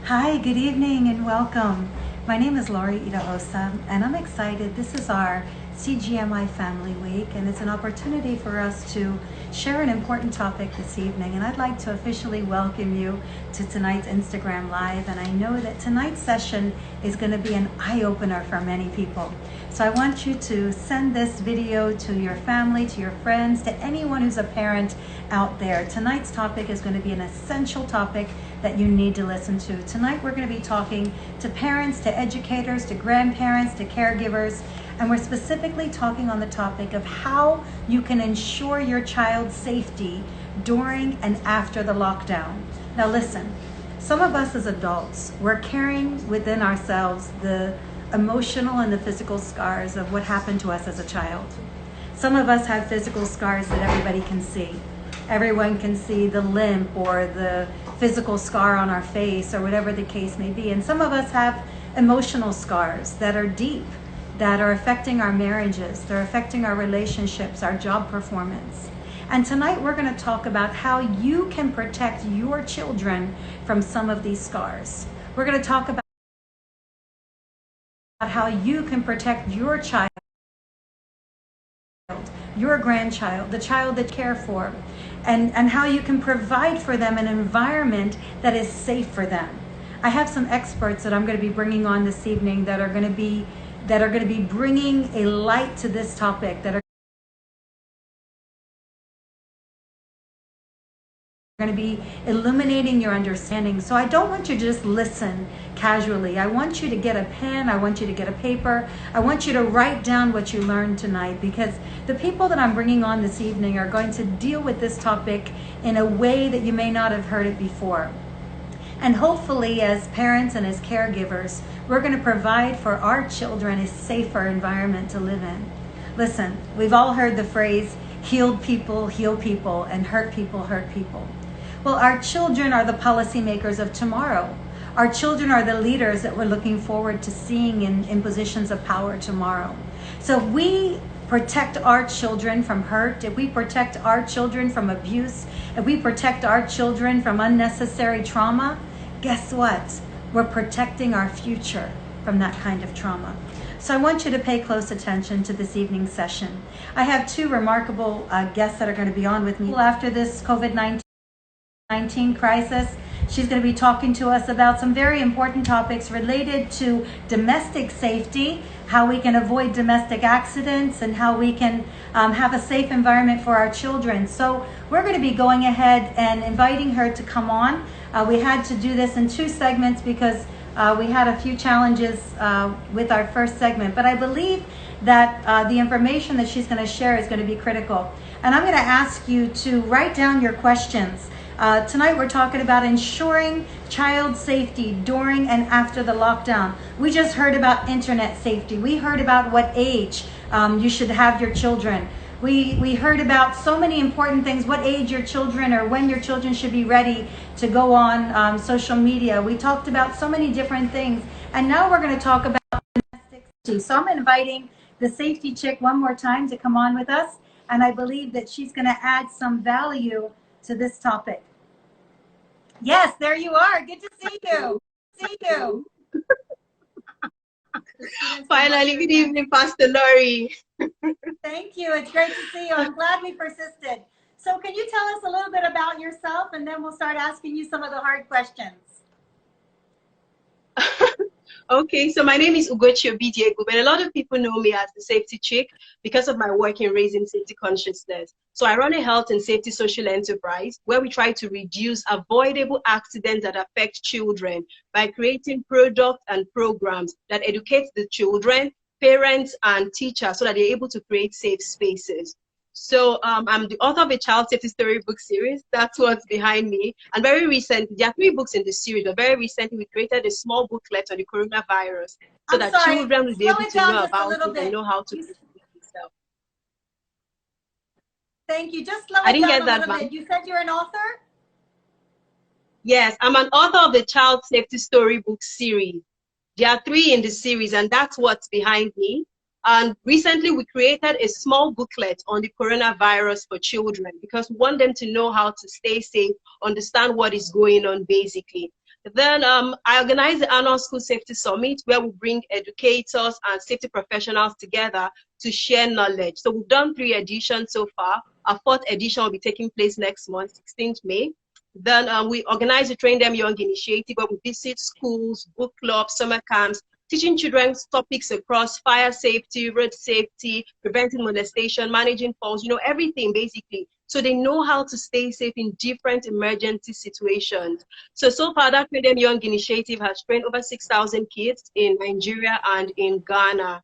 Hi, good evening and welcome. My name is Laurie Iraosa and I'm excited. This is our CGMI Family Week and it's an opportunity for us to share an important topic this evening, and I'd like to officially welcome you to tonight's Instagram Live, and I know that tonight's session is going to be an eye-opener for many people. So I want you to send this video to your family, to your friends, to anyone who's a parent out there. Tonight's topic is going to be an essential topic that you need to listen to. Tonight we're going to be talking to parents, to educators, to grandparents, to caregivers, and we're specifically talking on the topic of how you can ensure your child's safety during and after the lockdown. Now listen, some of us as adults, we're carrying within ourselves the emotional and the physical scars of what happened to us as a child. Some of us have physical scars that everybody can see. Everyone can see the limp or the physical scar on our face or whatever the case may be. And some of us have emotional scars that are deep, that are affecting our marriages, they're affecting our relationships, our job performance. And tonight we're going to talk about how you can protect your children from some of these scars. We're going to talk about how you can protect your child, your grandchild, the child that you care for, and how you can provide for them an environment that is safe for them. I have some experts that I'm going to be bringing on this evening that are going to be bringing a light to this topic, that are going to be illuminating your understanding. So I don't want you to just listen casually. I want you to get a pen, I want you to get a paper, I want you to write down what you learned tonight, because the people that I'm bringing on this evening are going to deal with this topic in a way that you may not have heard it before. And hopefully, as parents and as caregivers, we're going to provide for our children a safer environment to live in. Listen, we've all heard the phrase, healed people heal people, and hurt people hurt people. Well, our children are the policymakers of tomorrow. Our children are the leaders that we're looking forward to seeing in positions of power tomorrow. So if we protect our children from hurt, if we protect our children from abuse, if we protect our children from unnecessary trauma, guess what? We're protecting our future from that kind of trauma. So I want you to pay close attention to this evening's session. I have two remarkable guests that are going to be on with me after this COVID-19 crisis. She's going to be talking to us about some very important topics related to domestic safety, how we can avoid domestic accidents, and how we can have a safe environment for our children. So we're going to be going ahead and inviting her to come on. We had to do this in two segments because we had a few challenges with our first segment, but I believe that the information that she's going to share is going to be critical. And I'm going to ask you to write down your questions. Tonight we're talking about ensuring child safety during and after the lockdown. We just heard about internet safety. We heard about what age you should have your children. We heard about so many important things, what age your children or when your children should be ready to go on social media. We talked about so many different things. And now we're going to talk about domestic safety. So I'm inviting the Safety Chick one more time to come on with us. And I believe that she's going to add some value to this topic. Yes, there you are. Good to see you. Finally, good evening, Pastor Laurie. Thank you. It's great to see you. I'm glad we persisted. So can you tell us a little bit about yourself, and then we'll start asking you some of the hard questions. Okay, so my name is Ugochi Obidiegwu, but a lot of people know me as the Safety Chic because of my work in raising safety consciousness. So I run a health and safety social enterprise where we try to reduce avoidable accidents that affect children by creating products and programs that educate the children, parents, and teachers so that they're able to create safe spaces. So I'm the author of a child safety storybook series. That's what's behind me. And very recently, there are 3 books in the series, but very recently we created a small booklet on the coronavirus so that children will be able to know about it and know how to protect themselves. Thank you. Just slow it down a little bit. You said you're an author? Yes, I'm an author of the child safety storybook series. There are 3 in the series, and that's what's behind me. And recently we created a small booklet on the coronavirus for children because we want them to know how to stay safe, understand what is going on basically. Then I organized the annual School Safety Summit where we bring educators and safety professionals together to share knowledge. So we've done 3 editions so far. Our 4th edition will be taking place next month, 16th May. Then we organize the Train Them Young initiative where we visit schools, book clubs, summer camps, teaching children topics across fire safety, road safety, preventing molestation, managing falls, you know, everything basically. So they know how to stay safe in different emergency situations. So far that Train Them Young initiative has trained over 6,000 kids in Nigeria and in Ghana.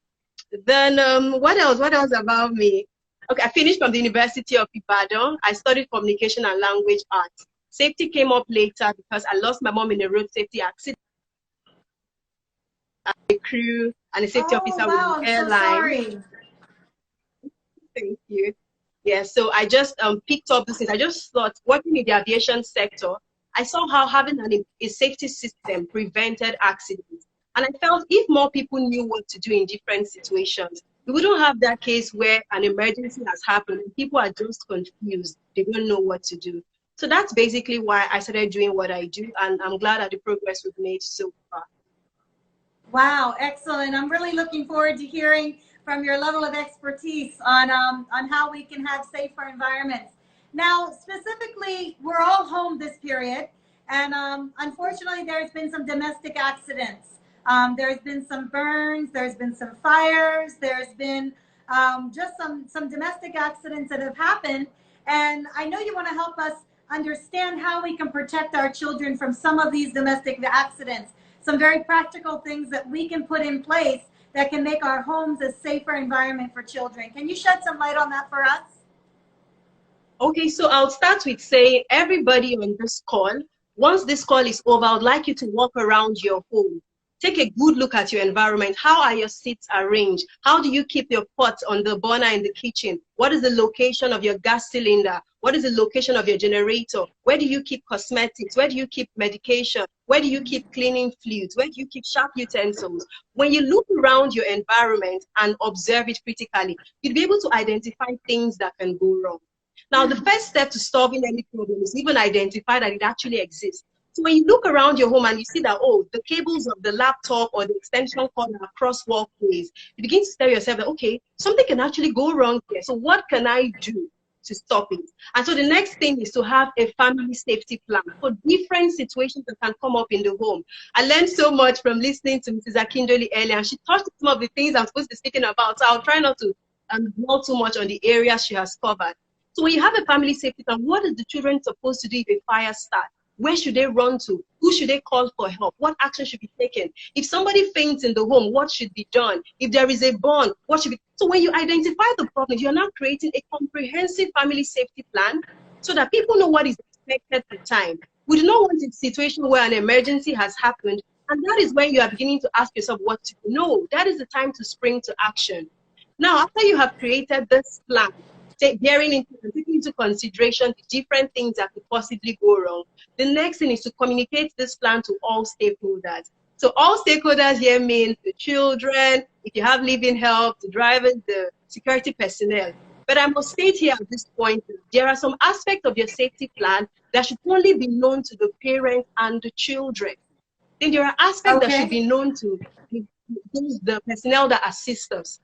Then what else about me? Okay, I finished from the University of Ibadan. I studied communication and language arts. Safety came up later because I lost my mom in a road safety accident. A crew and a safety officer with the airline. So sorry. Thank you. Yeah, so I just picked up this thing. I just thought, working in the aviation sector, I saw how having a safety system prevented accidents. And I felt if more people knew what to do in different situations, we wouldn't have that case where an emergency has happened and people are just confused. They don't know what to do. So that's basically why I started doing what I do. And I'm glad at the progress we've made so far. Wow, excellent. I'm really looking forward to hearing from your level of expertise on how we can have safer environments. Now, specifically, we're all home this period, and unfortunately, there's been some domestic accidents. There's been some burns, there's been some fires, there's been just some domestic accidents that have happened. And I know you want to help us understand how we can protect our children from some of these domestic accidents. Some very practical things that we can put in place that can make our homes a safer environment for children. Can you shed some light on that for us? Okay, so I'll start with saying everybody on this call, once this call is over, I would like you to walk around your home. Take a good look at your environment. How are your seats arranged? How do you keep your pot on the burner in the kitchen? What is the location of your gas cylinder? What is the location of your generator? Where do you keep cosmetics? Where do you keep medication? Where do you keep cleaning fluids? Where do you keep sharp utensils? When you look around your environment and observe it critically, you'll be able to identify things that can go wrong. Now, the first step to solving any problem is even identify that it actually exists. So when you look around your home and you see that, oh, the cables of the laptop or the extension cord are across walkways, you begin to tell yourself that, okay, something can actually go wrong here. So what can I do to stop it? And so the next thing is to have a family safety plan for different situations that can come up in the home. I learned so much from listening to Mrs. Akindolie earlier, and she touched some of the things I'm supposed to be speaking about. So I'll try not to dwell too much on the areas she has covered. So when you have a family safety plan, what is the children supposed to do if a fire starts? Where should they run to? Who should they call for help? What action should be taken? If somebody faints in the home, what should be done? If there is a burn, what should be... So when you identify the problem, you're now creating a comprehensive family safety plan so that people know what is expected at the time. We do not want a situation where an emergency has happened, and that is when you are beginning to ask yourself what to do. No, that is the time to spring to action. Now, after you have created this plan, taking into consideration the different things that could possibly go wrong, the next thing is to communicate this plan to all stakeholders. So all stakeholders here means the children, if you have living help, the drivers, the security personnel. But I must state here at this point, there are some aspects of your safety plan that should only be known to the parents and the children. Then there are aspects that should be known to the personnel that assist us.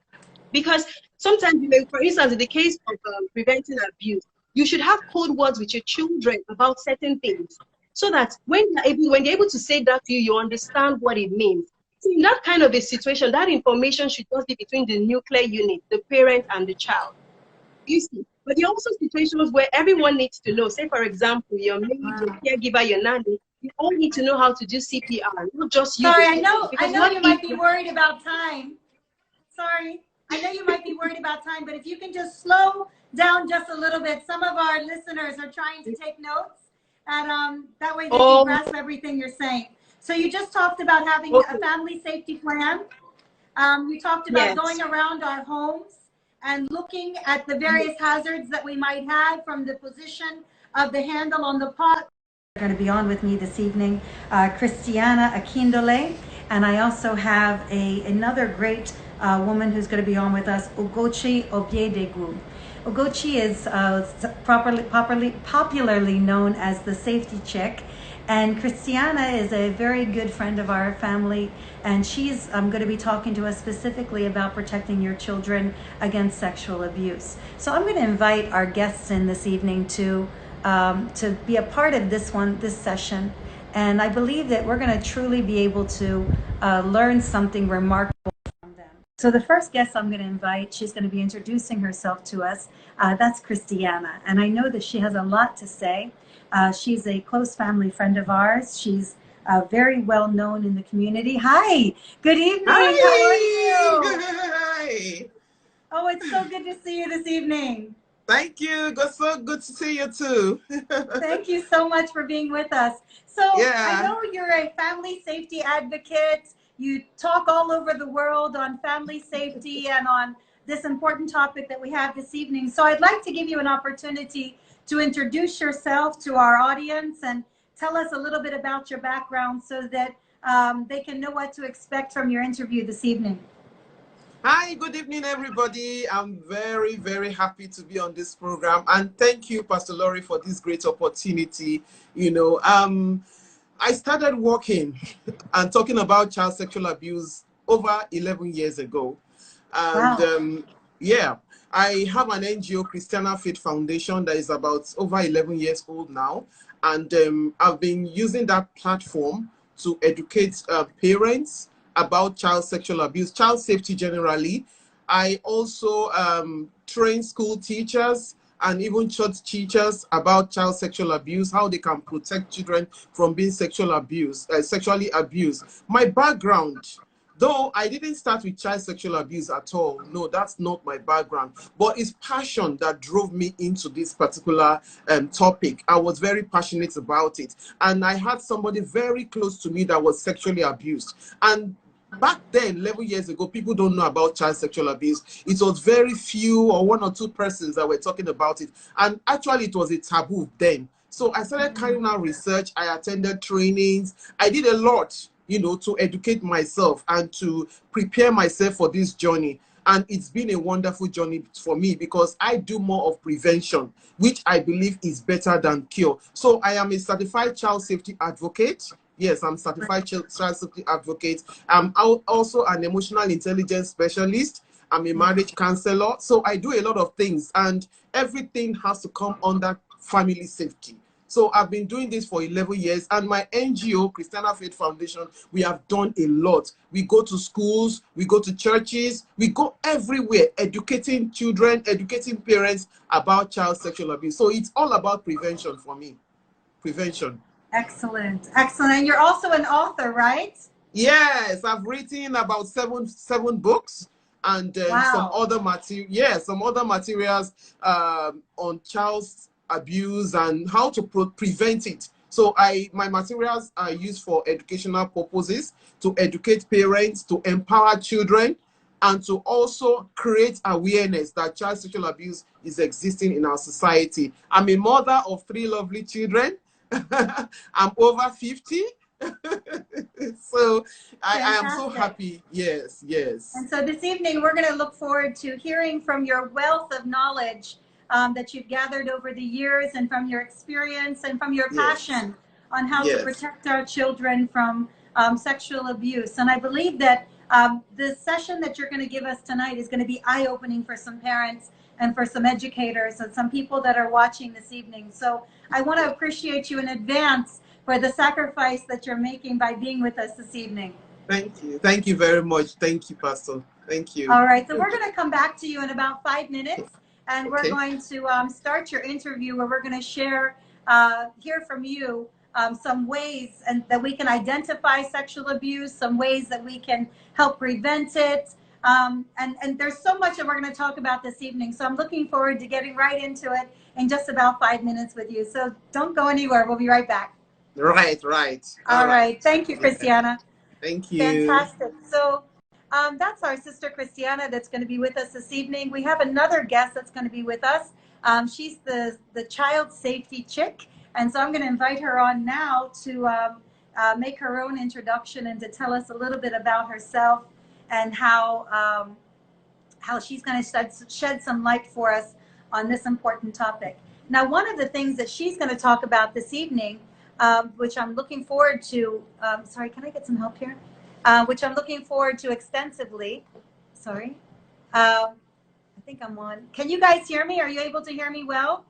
Because sometimes, for instance, in the case of preventing abuse, you should have code words with your children about certain things so that when they're able to say that to you, you understand what it means. So in that kind of a situation, that information should just be between the nuclear unit, the parent and the child. You see, but there are also situations where everyone needs to know. Say, for example, your maid, your caregiver, your nanny, you all need to know how to do CPR, not just you. Sorry, I know you might be worried about time. Sorry. I know you might be worried about time, but if you can just slow down just a little bit. Some of our listeners are trying to take notes, and that way they can grasp everything you're saying. So you just talked about having a family safety plan. You talked about going around our homes and looking at the various hazards that we might have from the position of the handle on the pot. They're going to be on with me this evening, Christianah Akindolie, and I also have another great woman who's going to be on with us, Ugochi Obidiegwu. Ugochi is popularly known as the Safety Chic, and Christiana is a very good friend of our family, and she's going to be talking to us specifically about protecting your children against sexual abuse. So I'm going to invite our guests in this evening to be a part of this session, and I believe that we're going to truly be able to learn something remarkable from them. So the first guest I'm going to invite, she's going to be introducing herself to us. That's Christiana, and I know that she has a lot to say. She's a close family friend of ours. She's very well known in the community. Hi, good evening. Hi. How are you? Hi. Oh, it's so good to see you this evening. Thank you. So good to see you too. Thank you so much for being with us. So Yeah. I know you're a family safety advocate. You talk all over the world on family safety and on this important topic that we have this evening. So I'd like to give you an opportunity to introduce yourself to our audience and tell us a little bit about your background so that they can know what to expect from your interview this evening. Hi, good evening, everybody. I'm very, very happy to be on this program. And thank you, Pastor Laurie, for this great opportunity. I started working and talking about child sexual abuse over 11 years ago. And wow. I have an NGO, Christianah Foundation, that is about over 11 years old now. And I've been using that platform to educate parents about child sexual abuse, child safety generally. I also train school teachers and even church teachers about child sexual abuse, how they can protect children from being sexually abused. My background, though I didn't start with child sexual abuse at all. No, that's not my background. But it's passion that drove me into this particular topic. I was very passionate about it. And I had somebody very close to me that was sexually abused. And back then, 11 years ago, people don't know about child sexual abuse. It was very few or one or two persons that were talking about it. And actually, it was a taboo then. So I started carrying out research. I attended trainings. I did a lot, to educate myself and to prepare myself for this journey. And it's been a wonderful journey for me because I do more of prevention, which I believe is better than cure. So I am a certified child safety advocate. Yes, I'm certified child safety advocate. I'm also an emotional intelligence specialist. I'm a marriage counselor. So I do a lot of things, and everything has to come under family safety. So I've been doing this for 11 years, and my NGO, Christianah Foundation, we have done a lot. We go to schools, we go to churches, we go everywhere, educating children, educating parents about child sexual abuse. So it's all about prevention for me. Prevention. Excellent. Excellent. And you're also an author, right? Yes, I've written about seven books and wow. some other materials on child abuse and how to prevent it. So my materials are used for educational purposes, to educate parents, to empower children, and to also create awareness that child sexual abuse is existing in our society. I'm a mother of 3 lovely children. I'm over 50. So I am so happy. Yes. And so this evening, we're going to look forward to hearing from your wealth of knowledge that you've gathered over the years, and from your experience and from your passion on how to protect our children from sexual abuse. And I believe that the session that you're going to give us tonight is going to be eye-opening for some parents and for some educators and some people that are watching this evening. So I want to appreciate you in advance for the sacrifice that you're making by being with us this evening. Thank you. Thank you very much. Thank you, Pastor. Thank you. All right. So we're going to come back to you in about 5 minutes, and we're going to start your interview where we're going to hear from you some ways that we can identify sexual abuse, some ways that we can help prevent it. And there's so much that we're going to talk about this evening. So I'm looking forward to getting right into it in just about 5 minutes with you. So don't go anywhere. We'll be right back. Right. All right. Thank you, Christiana. Thank you. Fantastic. So that's our sister Christiana that's going to be with us this evening. We have another guest that's going to be with us. She's the child safety chick. And so I'm going to invite her on now to make her own introduction and to tell us a little bit about herself and how she's going to shed some light for us on this important topic. Now, one of the things that she's going to talk about this evening, which I'm looking forward to, sorry, can I get some help here? Which I'm looking forward to extensively. Sorry. I think I'm on. Can you guys hear me? Are you able to hear me well?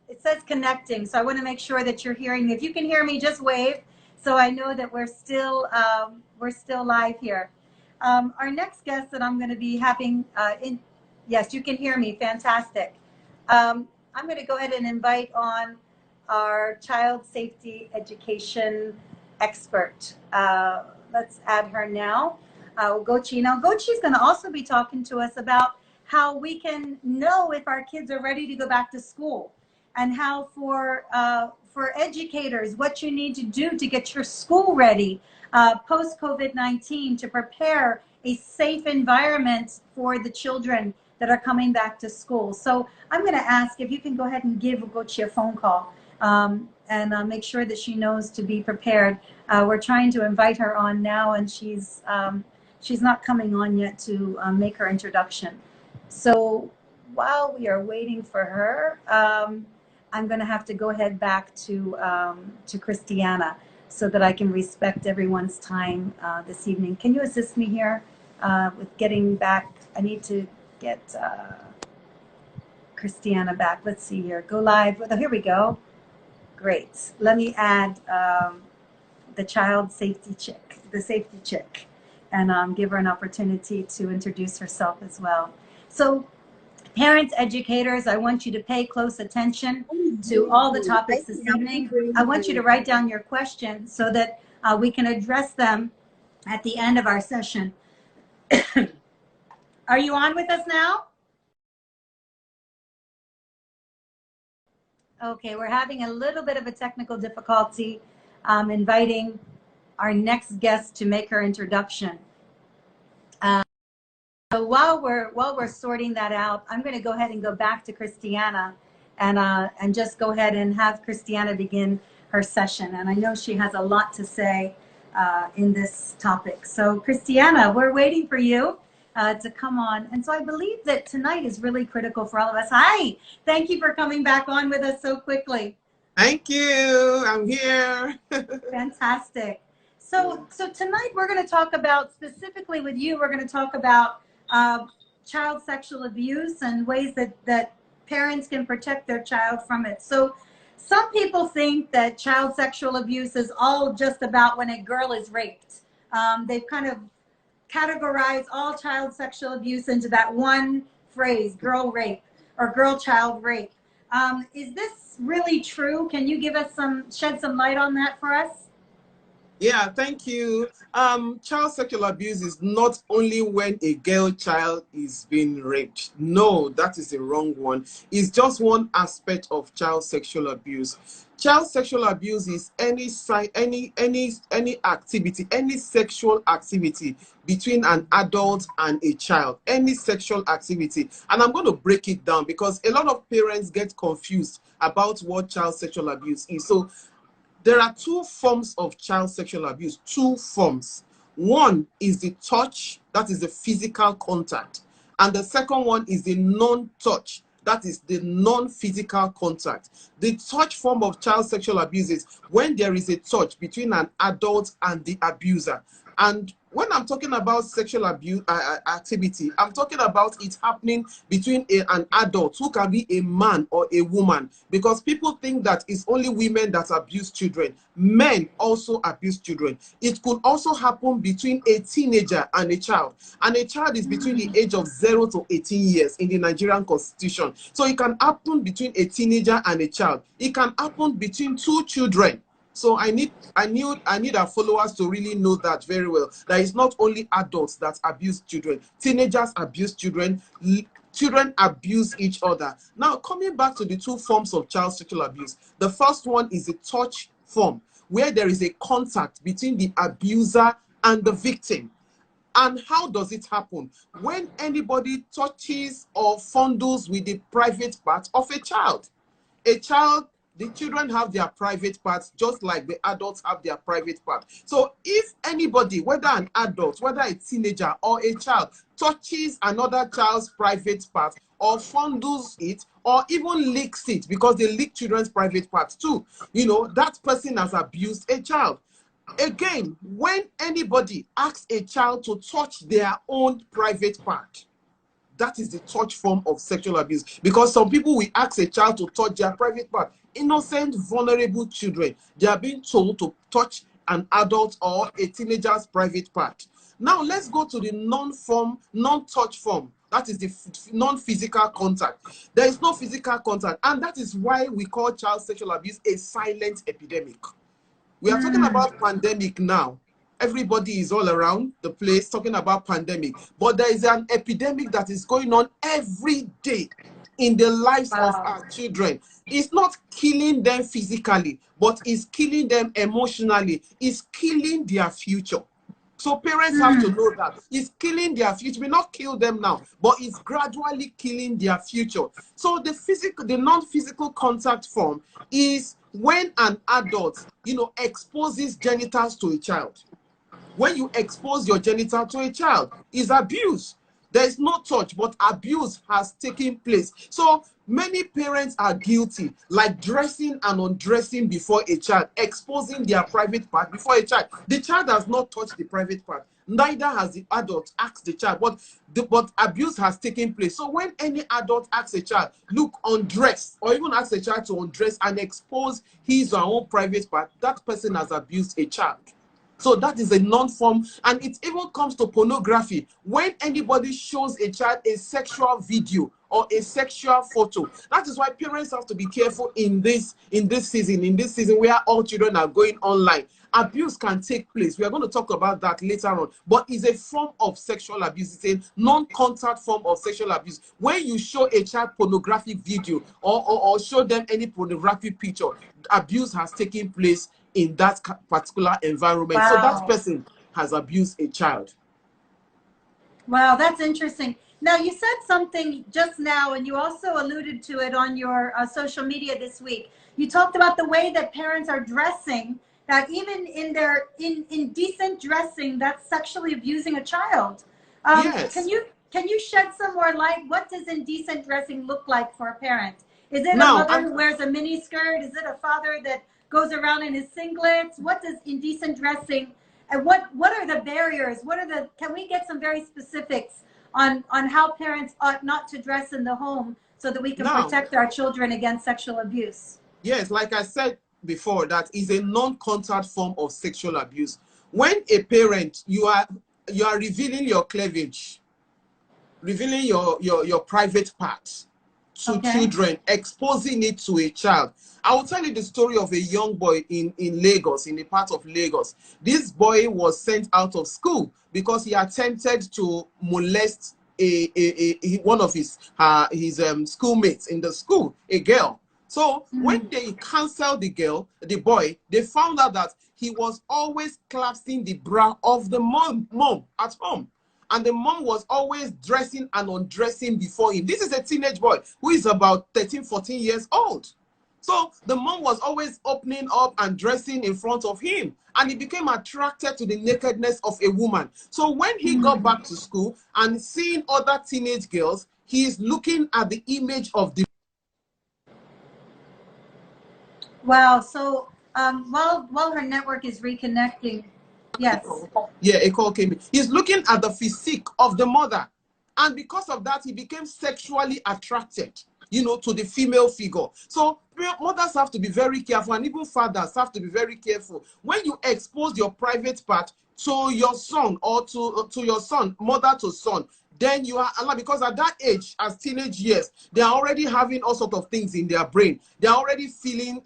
It says connecting, so I want to make sure that you're hearing me. If you can hear me, just wave, so I know that we're still live here. Our next guest that I'm going to be having yes, you can hear me. Fantastic. I'm going to go ahead and invite on our child safety education expert. Let's add her now. Ugochi. Now, Ugochi is going to also be talking to us about how we can know if our kids are ready to go back to school, and how for educators, what you need to do to get your school ready post COVID-19 to prepare a safe environment for the children that are coming back to school. So I'm going to ask if you can go ahead and give Ugochi a phone call and make sure that she knows to be prepared. We're trying to invite her on now, and she's not coming on yet to make her introduction. So while we are waiting for her, I'm going to have to go ahead back to Christianah so that I can respect everyone's time this evening. Can you assist me here with getting back? I need to get Christianah back. Let's see here. Go live. Oh, here we go. Great. Let me add the child safety chick, the safety chick, and give her an opportunity to introduce herself as well. So, parents, educators, I want you to pay close attention to all the topics this evening. I want you to write down your questions so that we can address them at the end of our session. Are you on with us now? Okay, we're having a little bit of a technical difficulty inviting our next guest to make her introduction. So while we're sorting that out, I'm going to go ahead and go back to Christianah and just go ahead and have Christianah begin her session. And I know she has a lot to say in this topic. So Christianah, we're waiting for you to come on. And so I believe that tonight is really critical for all of us. Hi, thank you for coming back on with us so quickly. Thank you. I'm here. Fantastic. So tonight we're going to talk about, specifically with you, we're going to talk about child sexual abuse and ways that parents can protect their child from it. So some people think that child sexual abuse is all just about when a girl is raped. They've kind of categorized all child sexual abuse into that one phrase, girl rape or girl child rape. Is this really true? Can you give us shed some light on that for us? Yeah, thank you. Child sexual abuse is not only when a girl child is being raped. No, that is the wrong one. It's just one aspect of child sexual abuse. Child sexual abuse is any activity, any sexual activity between an adult and a child, any sexual activity. And I'm going to break it down because a lot of parents get confused about what child sexual abuse is. So there are two forms of child sexual abuse, two forms. One is the touch, that is the physical contact. And the second one is the non-touch, that is the non-physical contact. The touch form of child sexual abuse is when there is a touch between an adult and the abuser. And when I'm talking about sexual abuse activity, I'm talking about it happening between an adult who can be a man or a woman, because people think that it's only women that abuse children. Men also abuse children. It could also happen between a teenager and a child. And a child is between the age of 0 to 18 years in the Nigerian Constitution. So it can happen between a teenager and a child. It can happen between two children. So I need our followers to really know that very well. That it's not only adults that abuse children. Teenagers abuse children. Children abuse each other. Now, coming back to the two forms of child sexual abuse. The first one is the touch form, where there is a contact between the abuser and the victim. And how does it happen? When anybody touches or fondles with the private part of a child. A child The children have their private parts just like the adults have their private part. So if anybody, whether an adult, whether a teenager or a child, touches another child's private part or fondles it or even leaks it, because they leak children's private parts too, you know, that person has abused a child. Again, when anybody asks a child to touch their own private part, that is the touch form of sexual abuse. Because some people will ask a child to touch their private part. Innocent, vulnerable children, they are being told to touch an adult or a teenager's private part. Now let's go to the non-touch form. That is the non-physical contact. There is no physical contact, and that is why we call child sexual abuse a silent epidemic. We are talking about pandemic now. Everybody is all around the place talking about pandemic, but there is an epidemic that is going on every day in the lives of our children. It's not killing them physically, but it's killing them emotionally. It's killing their future. So parents have to know that it's killing their future. We not kill them now, but it's gradually killing their future. So the non-physical contact form is when an adult, you know, exposes genitals to a child. When you expose your genital to a child, is abuse. There is no touch, but abuse has taken place. So many parents are guilty, like dressing and undressing before a child, exposing their private part before a child. The child has not touched the private part. Neither has the adult asked the child, but abuse has taken place. So when any adult asks a child, look, undress, or even asks a child to undress and expose his or her own private part, that person has abused a child. So that is a non-form, and it even comes to pornography. When anybody shows a child a sexual video or a sexual photo, that is why parents have to be careful in this season where all children are going online. Abuse can take place. We are going to talk about that later on, but it's a form of sexual abuse. It's a non-contact form of sexual abuse. When you show a child pornographic video or show them any pornographic picture, abuse has taken place in that particular environment. Wow. So that person has abused a child. Wow, that's interesting. Now, you said something just now, and you also alluded to it on your social media this week. You talked about the way that parents are dressing, that even in their indecent dressing, that's sexually abusing a child. Yes. Can you shed some more light? What does indecent dressing look like for a parent? Is it Now, a mother who wears a mini skirt? Is it a father that goes around in his singlets? What does indecent dressing, and what are the barriers? Can we get some very specifics on how parents ought not to dress in the home so that we can protect our children against sexual abuse? Yes, like I said before, that is a non-contact form of sexual abuse. When a parent, you are revealing your cleavage, revealing your private parts to children, exposing it to a child. I will tell you the story of a young boy in Lagos, in a part of Lagos. This boy was sent out of school because he attempted to molest one of his schoolmates in the school, a girl. So when they canceled the boy, they found out that he was always clasping the bra of the mom at home. And the mom was always dressing and undressing before him. This is a teenage boy who is about 13, 14 years old. So the mom was always opening up and dressing in front of him. And he became attracted to the nakedness of a woman. So when he got back to school and seeing other teenage girls, he is looking at the image of the... Wow. So while her network is reconnecting, yes. Yeah, a call came in. He's looking at the physique of the mother. And because of that, he became sexually attracted, you know, to the female figure. So mothers have to be very careful, and even fathers have to be very careful. When you expose your private part to your son or to your son, mother to son, then you are allowed, because at that age, as teenage years, they are already having all sorts of things in their brain. They are already feeling,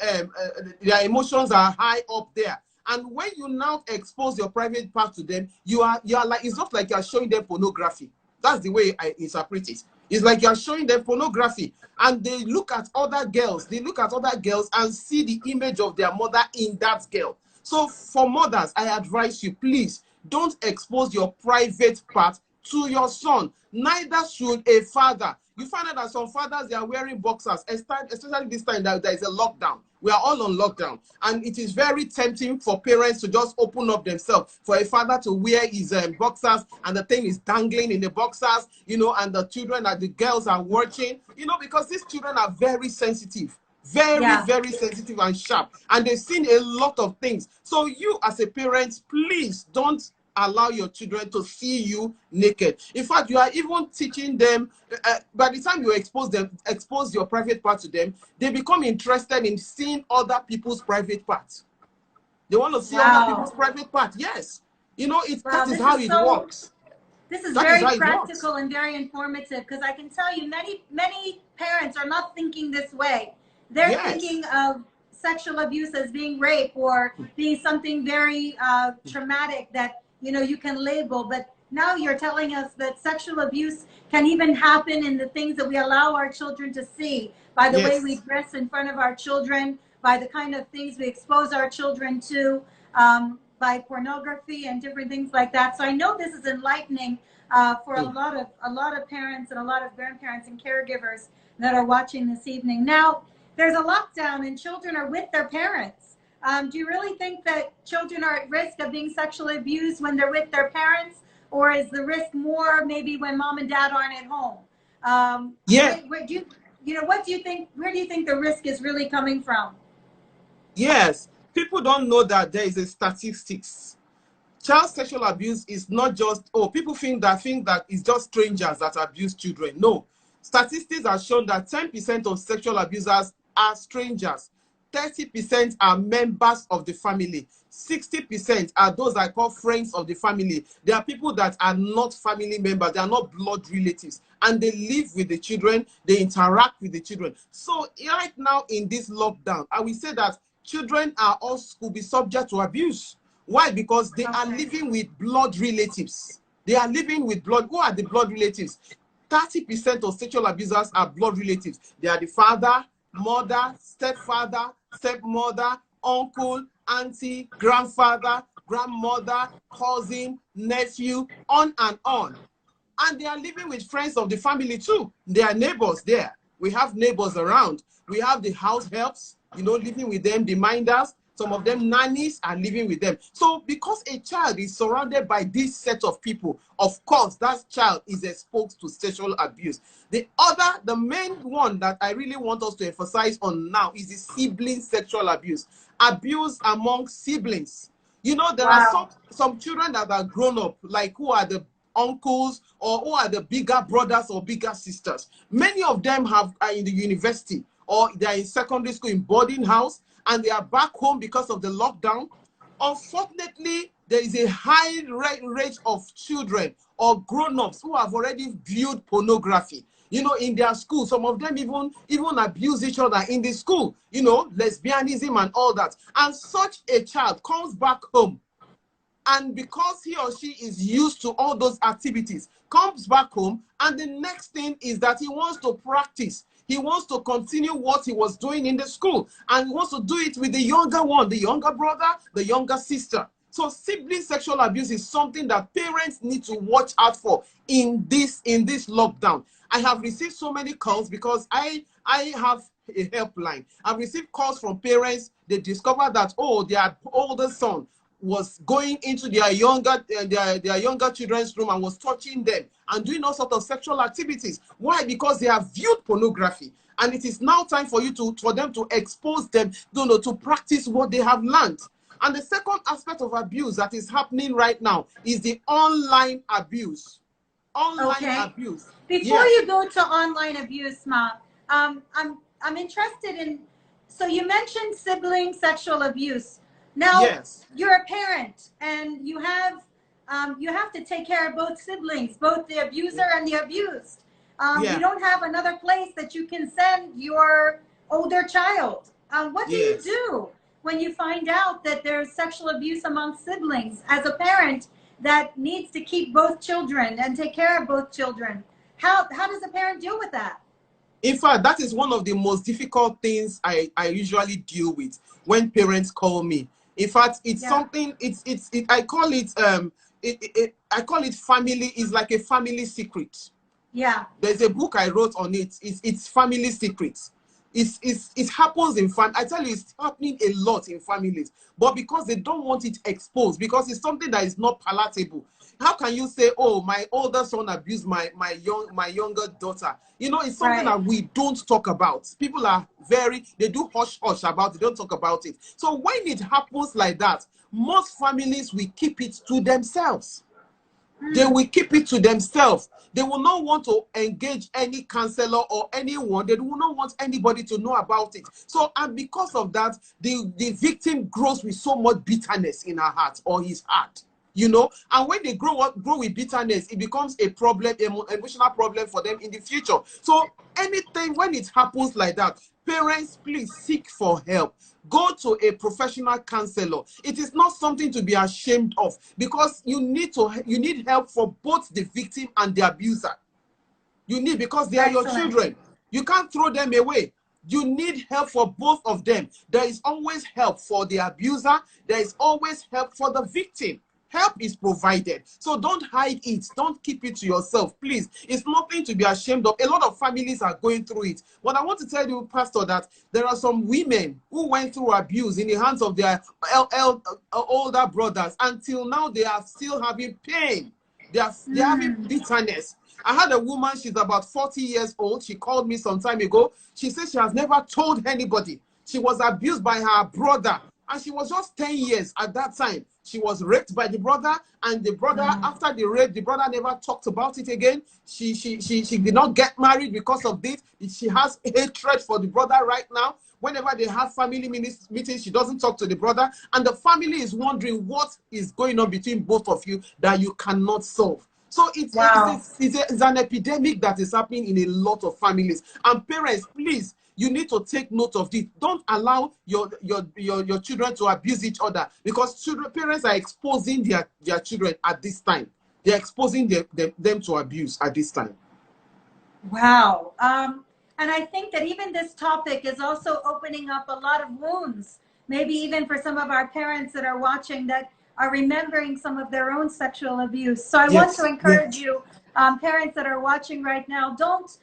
their emotions are high up there. And when you now expose your private part to them, you are like, it's not like you are showing them pornography. That's the way I interpret it. It's like you are showing them pornography, and they look at other girls. They look at other girls and see the image of their mother in that girl. So for mothers, I advise you, please don't expose your private part to your son. Neither should a father. You find out that some fathers, they are wearing boxers, especially this time that there is a lockdown. We are all on lockdown. And it is very tempting for parents to just open up themselves, for a father to wear his boxers and the thing is dangling in the boxers, you know, and the children and the girls are watching, you know, because these children are very sensitive. Very sensitive and sharp, and they've seen a lot of things. So you as a parent, please don't allow your children to see you naked. In fact, you are even teaching them, by the time you expose your private part to them, they become interested in seeing other people's private parts. They want to see other people's private part. Yes, you know, that is how it works. This is very practical and very informative, because I can tell you many parents are not thinking this way. They're thinking of sexual abuse as being rape or being something very traumatic that, you know, you can label. But now you're telling us that sexual abuse can even happen in the things that we allow our children to see, by the way we dress in front of our children, by the kind of things we expose our children to, by pornography and different things like that. So I know this is enlightening for a lot of parents and a lot of grandparents and caregivers that are watching this evening. Now, there's a lockdown and children are with their parents. Do you really think that children are at risk of being sexually abused when they're with their parents, or is the risk more maybe when mom and dad aren't at home? What do you think? Where do you think the risk is really coming from? Yes, people don't know that there is a statistics. Child sexual abuse is not just, people think that it's just strangers that abuse children. No, statistics have shown that 10% of sexual abusers are strangers, 30% are members of the family, 60% are those I call friends of the family. They are people that are not family members, they are not blood relatives, and they live with the children, they interact with the children. So right now in this lockdown, I will say that children are also could be subject to abuse. Why? Because they are living with blood relatives. They are living with blood. Who are the blood relatives? 30% of sexual abusers are blood relatives. They are the father, mother, stepfather, stepmother, uncle, auntie, grandfather, grandmother, cousin, nephew, on and on. And they are living with friends of the family too. They are neighbors there. We have neighbors around. We have the house helps, you know, living with them, the minders. Some of them nannies are living with them. So because a child is surrounded by this set of people, of course, that child is exposed to sexual abuse. The main one that I really want us to emphasize on now is the sibling sexual abuse. Abuse among siblings. You know, there are some children that are grown up, like who are the uncles or who are the bigger brothers or bigger sisters. Many of them are in the university or they are in secondary school in boarding house, and they are back home because of the lockdown. Unfortunately, there is a high rate of children or grown-ups who have already viewed pornography, you know, in their school. Some of them even abuse each other in the school, you know, lesbianism and all that. And such a child comes back home, and because he or she is used to all those activities, comes back home, and the next thing is that he wants to practice. He wants to continue what he was doing in the school, and he wants to do it with the younger one, the younger brother, the younger sister. So sibling sexual abuse is something that parents need to watch out for in this lockdown. I have received so many calls because I have a helpline. I've received calls from parents. They discovered that, their older son was going into their younger children's room and was touching them and doing all sorts of sexual activities. Why? Because they have viewed pornography, and it is now time for them to expose them, to practice what they have learned. And the second aspect of abuse that is happening right now is the online abuse. Abuse. Before you go to online abuse, Ma, I'm interested in. So you mentioned sibling sexual abuse. Now, you're a parent, and you have to take care of both siblings, both the abuser and the abused. You don't have another place that you can send your older child. What do you do when you find out that there's sexual abuse among siblings as a parent that needs to keep both children and take care of both children? How does a parent deal with that? In fact, that is one of the most difficult things I usually deal with when parents call me. In fact, it's something. I call it family. It's like a family secret. Yeah. There's a book I wrote on it. It's family secrets. It happens in I tell you, it's happening a lot in families, but because they don't want it exposed, because it's something that is not palatable. How can you say, oh, my older son abused my younger daughter? You know, it's something that we don't talk about. People are they do hush hush about it, don't talk about it. So when it happens like that, most families will keep it to themselves. They will keep it to themselves. They will not want to engage any counselor or anyone. They will not want anybody to know about it. So, and because of that, the victim grows with so much bitterness in her heart or his heart. You know, and when they grow with bitterness, it becomes a problem, emotional problem for them in the future. So anything, when it happens like that, parents, please seek for help. Go to a professional counselor. It is not something to be ashamed of, because you need help for both the victim and the abuser. Because they are your children. You can't throw them away. You need help for both of them. There is always help for the abuser. There is always help for the victim. Help is provided. So don't hide it. Don't keep it to yourself, please. It's nothing to be ashamed of. A lot of families are going through it. But I want to tell you, Pastor, that there are some women who went through abuse in the hands of their older brothers. Until now, they are still having pain. They're having bitterness. I had a woman, she's about 40 years old. She called me some time ago. She said she has never told anybody. She was abused by her brother. And she was just 10 years at that time. She was raped by the brother, and the brother, after the rape, the brother never talked about it again. She did not get married because of this. She has hatred for the brother right now. Whenever they have family meetings, she doesn't talk to the brother. And the family is wondering what is going on between both of you that you cannot solve. So it's an epidemic that is happening in a lot of families. And parents, please, you need to take note of this. Don't allow your children to abuse each other, because parents are exposing their children at this time. They're exposing them to abuse at this time. Wow. And I think that even this topic is also opening up a lot of wounds, maybe even for some of our parents that are watching that are remembering some of their own sexual abuse. So I want to encourage you, parents that are watching right now, don't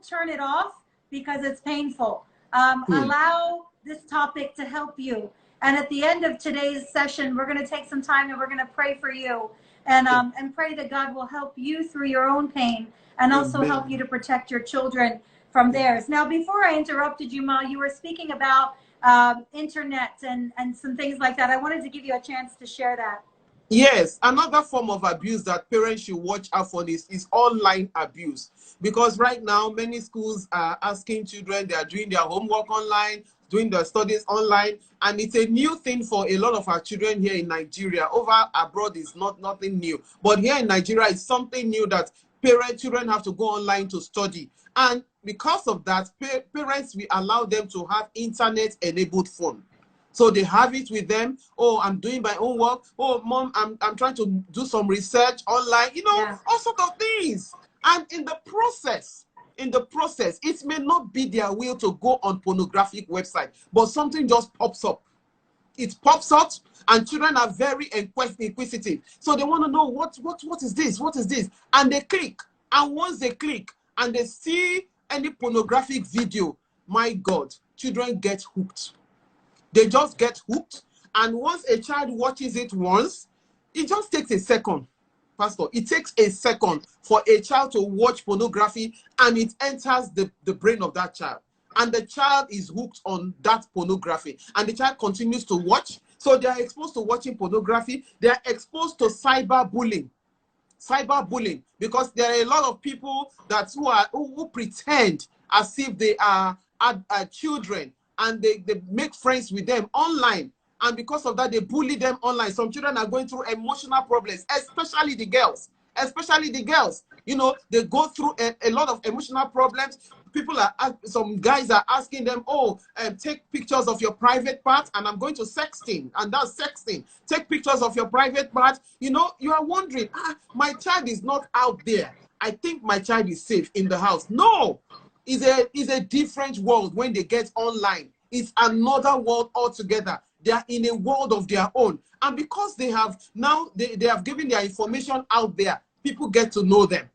turn it off because it's painful. Allow this topic to help you. And at the end of today's session, we're going to take some time and we're going to pray for you and pray that God will help you through your own pain and also help you to protect your children from theirs. Now, before I interrupted you, Ma, you were speaking about internet and some things like that. I wanted to give you a chance to share that. Yes, another form of abuse that parents should watch out for is online abuse. Because right now, many schools are asking children, they are doing their homework online, doing their studies online. And it's a new thing for a lot of our children here in Nigeria. Over abroad is nothing new. But here in Nigeria, it's something new that children have to go online to study. And because of that, parents will allow them to have internet-enabled phone. So they have it with them. Oh, I'm doing my own work. Oh, Mom, I'm trying to do some research online. You know, all sorts of things. And in the process, it may not be their will to go on pornographic website, but something just pops up. It pops up, and children are very inquisitive. So they want to know what is this? What is this? And they click. And once they click and they see any pornographic video, my God, children get hooked. They just get hooked. And once a child watches it once, it just takes a second, Pastor. It takes a second for a child to watch pornography, and it enters the brain of that child. And the child is hooked on that pornography. And the child continues to watch. So they are exposed to watching pornography. They are exposed to cyberbullying. Cyberbullying. Because there are a lot of people who pretend as if they are children. And they make friends with them online. And because of that, they bully them online. Some children are going through emotional problems, especially the girls. Especially the girls. You know, they go through a lot of emotional problems. Some guys are asking them, take pictures of your private part, and I'm going to sexting. And that's sexting. Take pictures of your private part. You know, you are wondering, my child is not out there. I think my child is safe in the house. No! Is a different world when they get online. It's another world altogether. They are in a world of their own. And because they have given their information out there, people get to know them.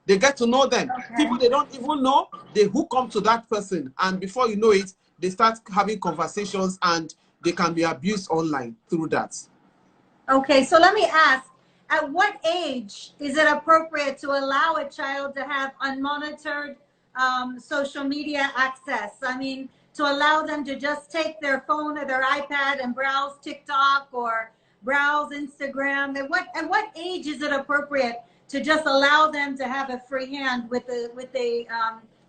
They get to know them. Okay. People they don't even know, they hook up to that person. And before you know it, they start having conversations and they can be abused online through that. Okay, so let me ask, at what age is it appropriate to allow a child to have unmonitored social media access? I mean, to allow them to just take their phone or their iPad and browse TikTok or browse Instagram. At what age is it appropriate to just allow them to have a free hand with a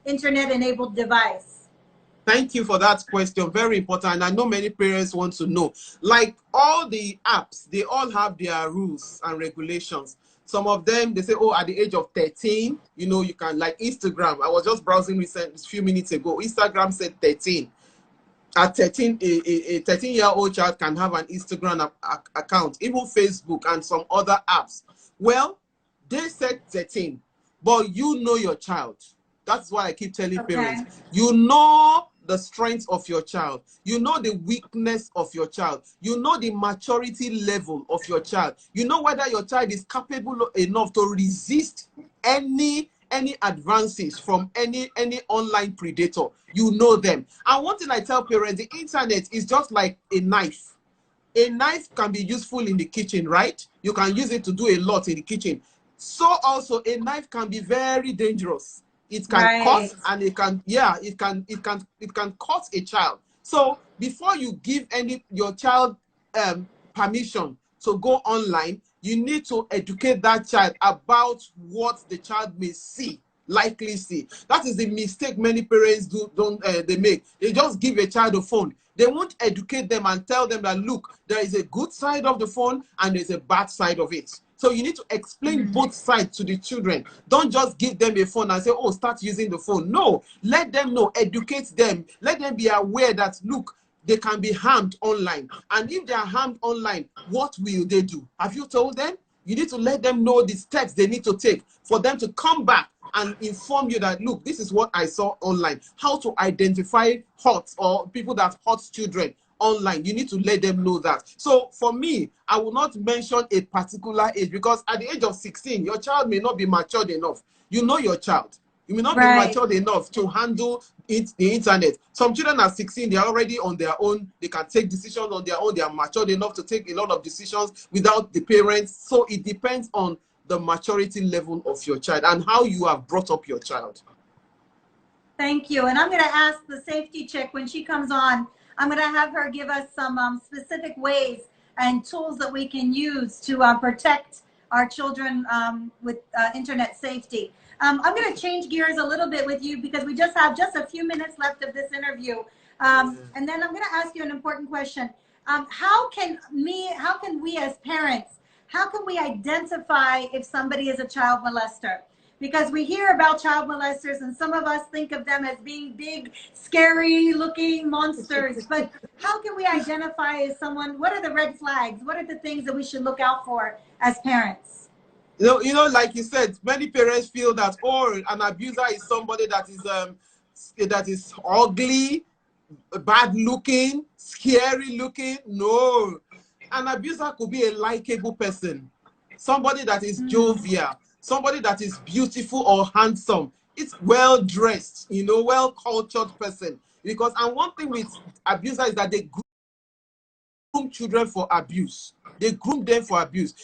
internet-enabled device? Thank you for that question. Very important. I know many parents want to know. Like all the apps, they all have their rules and regulations. Some of them, they say, oh, at the age of 13, you know, you can, like Instagram. I was just browsing a few minutes ago. Instagram said 13. At 13, a 13-year-old child can have an Instagram account, even Facebook and some other apps. Well, they said 13, but you know your child. That's why I keep telling parents, you know the strength of your child. You know the weakness of your child. You know the maturity level of your child. You know whether your child is capable enough to resist any advances from any online predator. You know them. And one thing I tell parents, the internet is just like a knife. A knife can be useful in the kitchen, right? You can use it to do a lot in the kitchen. So also a knife can be very dangerous. It can cut, and it can cut a child. So before you give your child permission to go online, you need to educate that child about what the child may likely see. That is the mistake many parents they make. They just give a child a phone. They won't educate them and tell them that, look, there is a good side of the phone and there's a bad side of it. So you need to explain both sides to the children. Don't just give them a phone and say, oh, start using the phone. No, let them know, educate them. Let them be aware that, look, they can be harmed online. And if they are harmed online, what will they do? Have you told them? You need to let them know the steps they need to take for them to come back and inform you that, look, this is what I saw online. How to identify hurt or people that hurt children online. You need to let them know that. So for me, I will not mention a particular age, because at the age of 16, your child may not be matured enough. You know your child. You may not be matured enough to handle the internet. Some children are 16, they are already on their own. They can take decisions on their own. They are matured enough to take a lot of decisions without the parents. So it depends on the maturity level of your child and how you have brought up your child. Thank you. And I'm going to ask the safety chick when she comes on, I'm going to have her give us some specific ways and tools that we can use to protect our children with internet safety. I'm going to change gears a little bit with you because we just have a few minutes left of this interview. And then I'm going to ask you an important question. How can we as parents, how can we identify if somebody is a child molester? Because we hear about child molesters and some of us think of them as being big, scary looking monsters. But how can we identify as someone? What are the red flags? What are the things that we should look out for as parents? You know, like you said, many parents feel that, oh, an abuser is somebody that is ugly, bad looking, scary looking. No, an abuser could be a likable person, somebody that is jovial, somebody that is beautiful or handsome. It's well dressed, you know, well cultured person. Because, and one thing with abusers is that they groom children for abuse. They groom them for abuse.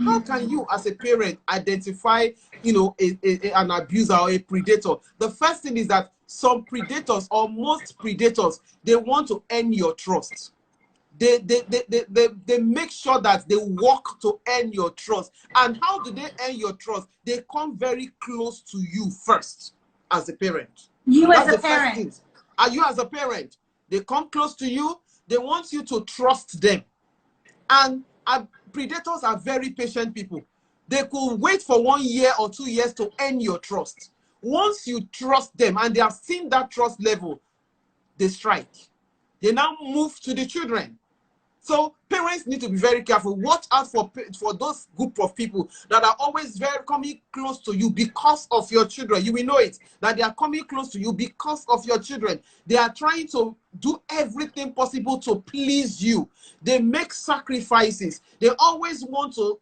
How can you, as a parent, identify, you know, an abuser or a predator? The first thing is that some predators, or most predators, they want to earn your trust. They make sure that they work to earn your trust. And how do they earn your trust? They come very close to you first, as a parent. You as a parent. You as a parent. They come close to you. They want you to trust them. And predators are very patient people. They could wait for 1 year or 2 years to earn your trust. Once you trust them and they have seen that trust level, they strike. They now move to the children. So parents need to be very careful. Watch out for those group of people that are always very coming close to you because of your children. You will know it, that they are coming close to you because of your children. They are trying to do everything possible to please you. They make sacrifices. They always want to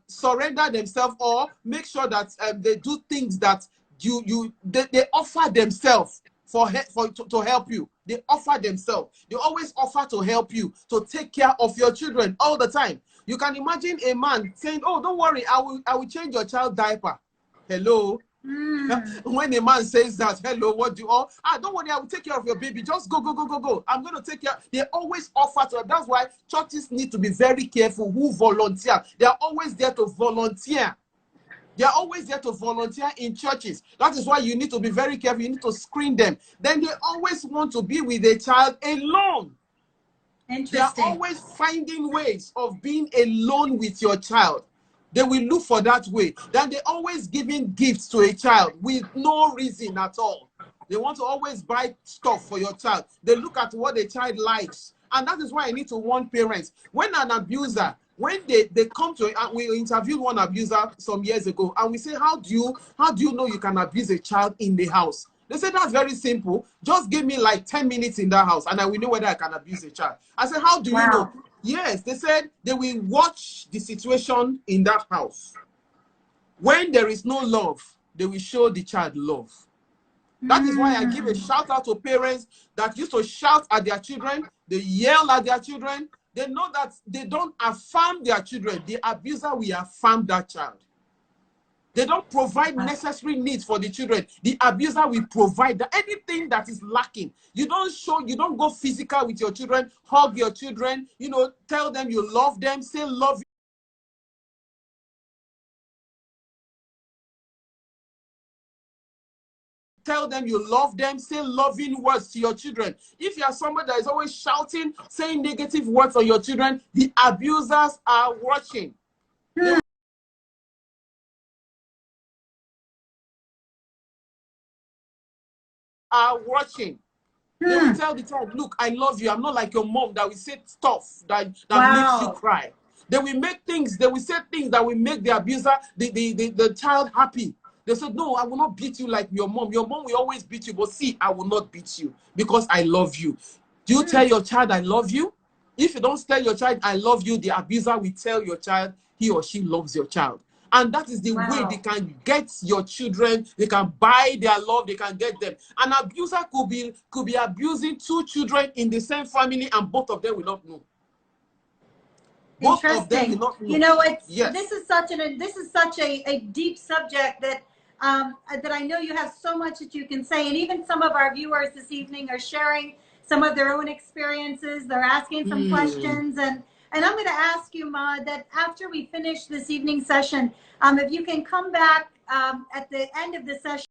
surrender themselves, or make sure that they do things that they offer themselves to help you. They offer themselves. They always offer to help you, to take care of your children all the time. You can imagine a man saying, "Oh, don't worry, I will change your child diaper." Hello. When a man says that, hello, what do you all? Don't worry, I will take care of your baby. Just go. I'm going to take care. They always offer to. That's why churches need to be very careful who volunteer. They are always there to volunteer. They are always there to volunteer in churches. That is why you need to be very careful. You need to screen them. Then they always want to be with a child alone. They are always finding ways of being alone with your child. They will look for that way. Then they always giving gifts to a child with no reason at all. They want to always buy stuff for your child. They look at what the child likes. And that is why I need to warn parents. When an abuser, when they come to, we interviewed one abuser some years ago, and we say, how do you know you can abuse a child in the house? They said, that's very simple. Just give me like 10 minutes in that house and I will know whether I can abuse a child. I said, how do you know? Yes, they said they will watch the situation in that house. When there is no love, they will show the child love. That is why I give a shout out to parents that used to shout at their children. They yell at their children. They know that they don't affirm their children. The abuser will affirm that child. They don't provide necessary needs for the children. The abuser will provide anything that is lacking. You don't go physical with your children, hug your children, tell them you love them, say love you. Tell them you love them, say loving words to your children. If you are somebody that is always shouting, saying negative words on your children, the abusers are watching. They are watching. They will tell the child, look, I love you. I'm not like your mom that will say stuff that makes you cry. They will say things that will make the abuser, the child happy. They said, no, I will not beat you like your mom. Your mom will always beat you, but see, I will not beat you because I love you. Do you tell your child, I love you? If you don't tell your child, I love you, the abuser will tell your child he or she loves your child. And that is the way they can get your children. They can buy their love. They can get them. An abuser could be abusing two children in the same family, and both of them will not know. Both of them will not know. You know what? Yes. This is such a deep subject that I know you have so much that you can say, and even some of our viewers this evening are sharing some of their own experiences. They're asking some questions, and I'm going to ask you, Ma, that after we finish this evening session, if you can come back at the end of the session